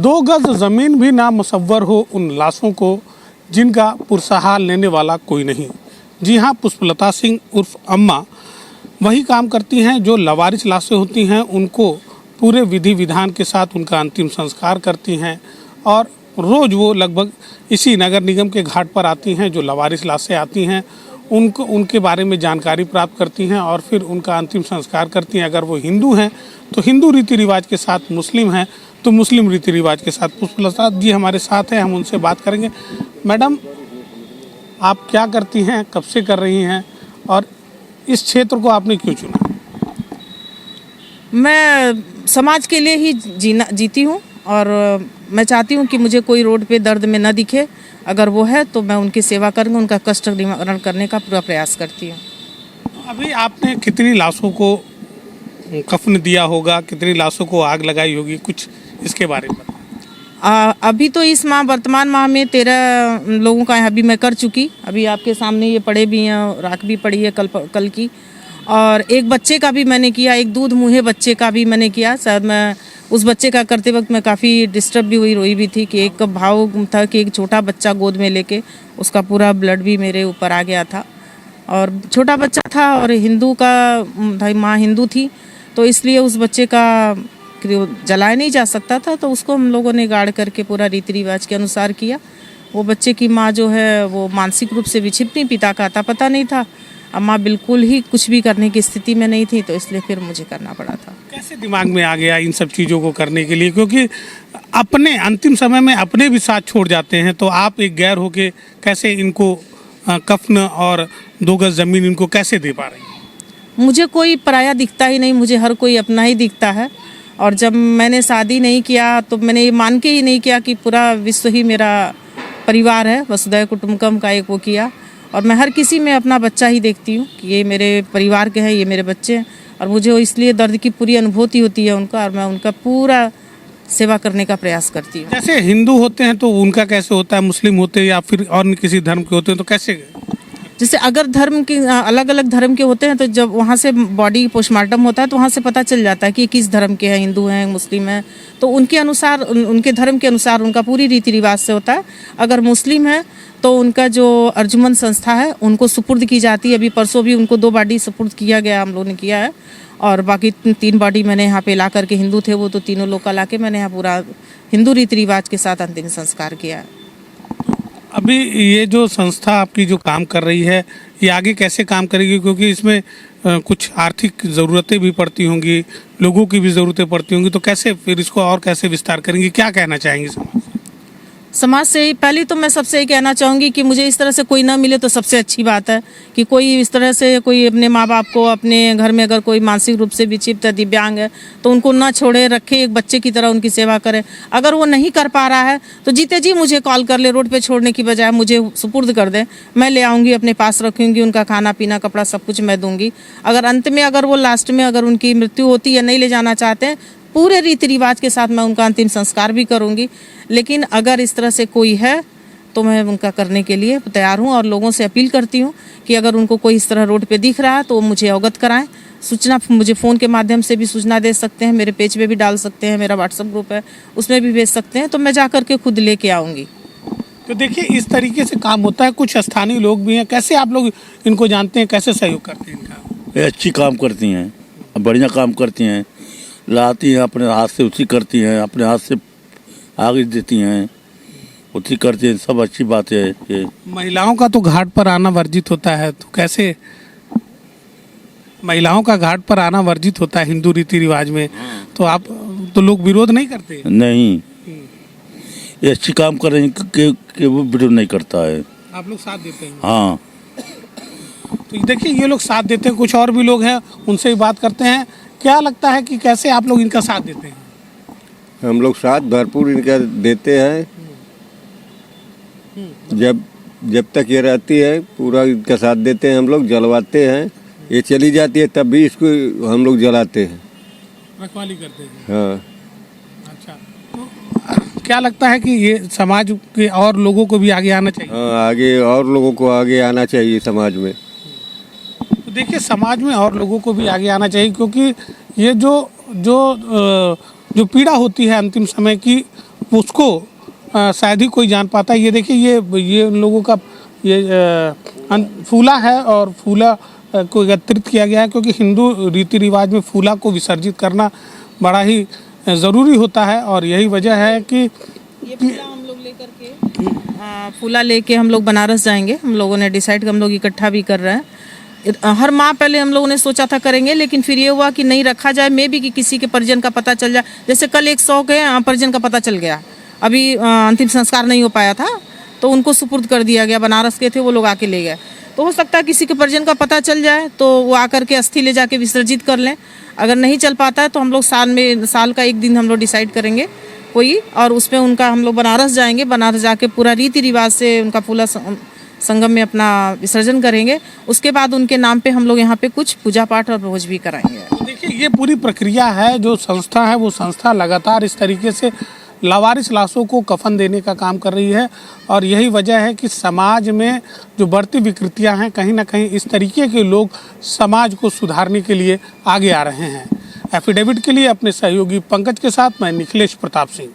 2 गज ज़मीन भी ना मुसव्वर हो उन लाशों को जिनका पुरसहार लेने वाला कोई नहीं। जी हाँ, पुष्पलता सिंह उर्फ अम्मा वही काम करती हैं जो लवारिस लाशें होती हैं उनको पूरे विधि विधान के साथ उनका अंतिम संस्कार करती हैं और रोज़ वो लगभग इसी नगर निगम के घाट पर आती हैं। जो लवारिस लाशें आती हैं उनको उनके बारे में जानकारी प्राप्त करती हैं और फिर उनका अंतिम संस्कार करती हैं। अगर वो हिंदू हैं तो हिंदू रीति रिवाज के साथ, मुस्लिम हैं तो मुस्लिम रीति रिवाज के साथ। पुष्पलता जी हमारे साथ हैं, हम उनसे बात करेंगे। मैडम, आप क्या करती हैं, कब से कर रही हैं और इस क्षेत्र को आपने क्यों चुना? मैं समाज के लिए ही जीती हूँ और मैं चाहती हूँ कि मुझे कोई रोड पे दर्द में न दिखे। अगर वो है तो मैं उनकी सेवा करूँगी, उनका कष्ट निवारण करने का पूरा प्रयास करती हूँ। अभी आपने कितनी लाशों को कफन दिया होगा, कितनी लाशों को आग लगाई होगी, कुछ इसके बारे में बताएं। अभी तो इस माह, वर्तमान माह में 13 लोगों का अभी मैं कर चुकी। अभी आपके सामने ये पड़े भी हैं, राख भी पड़ी है कल की। और एक बच्चे का भी मैंने किया, एक दूध मुँहे बच्चे का भी मैंने किया। शायद मैं उस बच्चे का करते वक्त मैं काफ़ी डिस्टर्ब भी हुई, रोई भी थी कि एक भाव था कि एक छोटा बच्चा गोद में लेके उसका पूरा ब्लड भी मेरे ऊपर आ गया था और छोटा बच्चा था और हिंदू का माँ हिंदू थी तो इसलिए उस बच्चे का जलाया नहीं जा सकता था, तो उसको हम लोगों ने गाड़ करके पूरा रीति रिवाज के अनुसार किया। वो बच्चे की माँ जो है वो मानसिक रूप से विक्षिप्त, पिता का आता पता नहीं था। अम्मा बिल्कुल ही कुछ भी करने की स्थिति में नहीं थी, तो इसलिए फिर मुझे करना पड़ा था। कैसे दिमाग में आ गया इन सब चीज़ों को करने के लिए, क्योंकि अपने अंतिम समय में अपने भी साथ छोड़ जाते हैं, तो आप एक गैर होके कैसे इनको कफन और 2 गज ज़मीन इनको कैसे दे पा रही हैं? मुझे कोई पराया दिखता ही नहीं, मुझे हर कोई अपना ही दिखता है। और जब मैंने शादी नहीं किया तो मैंने ये मान के ही नहीं किया कि पूरा विश्व ही मेरा परिवार है, वसुधैव कुटुंबकम का एक वो किया। और मैं हर किसी में अपना बच्चा ही देखती हूँ कि ये मेरे परिवार के हैं, ये मेरे बच्चे हैं और मुझे इसलिए दर्द की पूरी अनुभूति होती है उनका और मैं उनका पूरा सेवा करने का प्रयास करती हूँ। जैसे हिंदू होते हैं तो उनका कैसे होता है, मुस्लिम होते हैं या फिर और किसी धर्म के होते हैं तो कैसे? जैसे अगर धर्म के अलग अलग धर्म के होते हैं तो जब वहाँ से बॉडी पोस्टमार्टम होता है तो वहाँ से पता चल जाता है कि किस धर्म के हैं, हिंदू हैं, मुस्लिम हैं, तो उनके अनुसार, उनके धर्म के अनुसार उनका पूरी रीति रिवाज से होता है। अगर मुस्लिम है तो उनका जो अर्जुमन संस्था है उनको सुपुर्द की जाती है। अभी परसों भी उनको 2 बॉडी सुपुर्द किया गया, हम लोगों ने किया है। और बाकी 3 बॉडी मैंने यहाँ पे ला करके, हिंदू थे वो तो तीनों लोग का ला के मैंने यहाँ पूरा हिंदू रीति रिवाज के साथ अंतिम संस्कार किया है। अभी ये जो संस्था आपकी जो काम कर रही है ये आगे कैसे काम करेगी, क्योंकि इसमें कुछ आर्थिक ज़रूरतें भी पड़ती होंगी, लोगों की भी ज़रूरतें पड़ती होंगी, तो कैसे फिर इसको और कैसे विस्तार करेंगी, क्या कहना चाहेंगी समाज से? पहले तो मैं सबसे ये कहना चाहूँगी कि मुझे इस तरह से कोई ना मिले तो सबसे अच्छी बात है कि कोई इस तरह से कोई अपने माँ बाप को, अपने घर में अगर कोई मानसिक रूप से विक्षिप्त है, दिव्यांग है, तो उनको ना छोड़े, रखे, एक बच्चे की तरह उनकी सेवा करे। अगर वो नहीं कर पा रहा है तो जीते जी मुझे कॉल कर ले, रोड पे छोड़ने की बजाय मुझे सुपुर्द कर दे, मैं ले आऊँगी, अपने पास रखूँगी, उनका खाना पीना कपड़ा सब कुछ मैं दूँगी। अगर अंत में, अगर वो लास्ट में अगर उनकी मृत्यु होती है, नहीं ले जाना चाहते हैं, पूरे रीति रिवाज के साथ मैं उनका अंतिम संस्कार भी करूँगी। लेकिन अगर इस तरह से कोई है तो मैं उनका करने के लिए तैयार हूँ और लोगों से अपील करती हूँ कि अगर उनको कोई इस तरह रोड पे दिख रहा है तो मुझे अवगत कराएं। सूचना मुझे फ़ोन के माध्यम से भी सूचना दे सकते हैं, मेरे पेज पे भी डाल सकते हैं, मेरा व्हाट्सएप ग्रुप है उसमें भी भेज सकते हैं, तो मैं जा कर के खुद लेके आऊँगी। तो देखिए, इस तरीके से काम होता है। कुछ स्थानीय लोग भी हैं, कैसे आप लोग इनको जानते हैं, कैसे सहयोग करते हैं इनका? ये अच्छी काम करती हैं, बढ़िया काम करती हैं, लाती हैं अपने हाथ से, उसी करती हैं, अपने हाथ से आगे देती हैं, उसी करती हैं, सब अच्छी बात है। ये महिलाओं का तो घाट पर आना वर्जित होता है, तो कैसे महिलाओं का घाट पर आना वर्जित होता है हिंदू रीति रिवाज में, तो आप तो लोग विरोध नहीं करते? नहीं, ये अच्छी काम कर रही कि वो विरोध नहीं करता है। आप लोग साथ देते हैं? हाँ। तो देखिए, ये लोग साथ देते हैं, कुछ और भी लोग हैं, उनसे भी बात करते हैं। क्या लगता है कि कैसे आप लोग इनका साथ देते हैं? हम लोग साथ भरपूर इनका देते हैं। जब तक ये रहती है पूरा इनका साथ देते हैं, हम लोग जलवाते हैं। ये चली जाती है तब भी इसको हम लोग जलाते हैं, रखवाली करते हैं। हाँ। अच्छा, तो क्या लगता है कि ये समाज के और लोगों को भी आगे आना चाहिए? हाँ, आगे और लोगों को आगे आना चाहिए समाज में। तो देखिए, समाज में और लोगों को भी आगे आना चाहिए, क्योंकि ये जो पीड़ा होती है अंतिम समय की, उसको शायद ही कोई जान पाता है। ये देखिए ये उन लोगों का ये फूला है और फूला को एकत्रित किया गया है, क्योंकि हिंदू रीति रिवाज में फूला को विसर्जित करना बड़ा ही ज़रूरी होता है। और यही वजह है कि ये फूला हम लोग लेकर के फूला लेके हम लोग बनारस जाएंगे। हम लोगों ने डिसाइड हम लोग इकट्ठा भी कर रहे हैं। हर माह पहले हम लोगों ने सोचा था करेंगे, लेकिन फिर ये हुआ कि नहीं रखा जाए, मे भी कि किसी के परिजन का पता चल जाए। जैसे कल 100 के परिजन का पता चल गया, अभी अंतिम संस्कार नहीं हो पाया था तो उनको सुपुर्द कर दिया गया। बनारस के थे, वो लोग आके ले गए। तो हो सकता है किसी के परिजन का पता चल जाए तो वो आकर के अस्थि ले जाके विसर्जित कर लें। अगर नहीं चल पाता है तो हम लोग साल का एक दिन हम लोग डिसाइड करेंगे कोई, और उसमें उनका हम लोग बनारस जाएंगे। बनारस जाके पूरा रीति रिवाज से उनका फूला संगम में अपना विसर्जन करेंगे। उसके बाद उनके नाम पे हम लोग यहाँ पे कुछ पूजा पाठ और भोज भी कराएंगे। तो देखिए ये पूरी प्रक्रिया है। जो संस्था है वो संस्था लगातार इस तरीके से लावारिस लाशों को कफन देने का काम कर रही है, और यही वजह है कि समाज में जो बढ़ती विकृतियां हैं, कहीं ना कहीं इस तरीके के लोग समाज को सुधारने के लिए आगे आ रहे हैं। एफिडेविट के लिए अपने सहयोगी पंकज के साथ मैं निखिलेश प्रताप सिंह।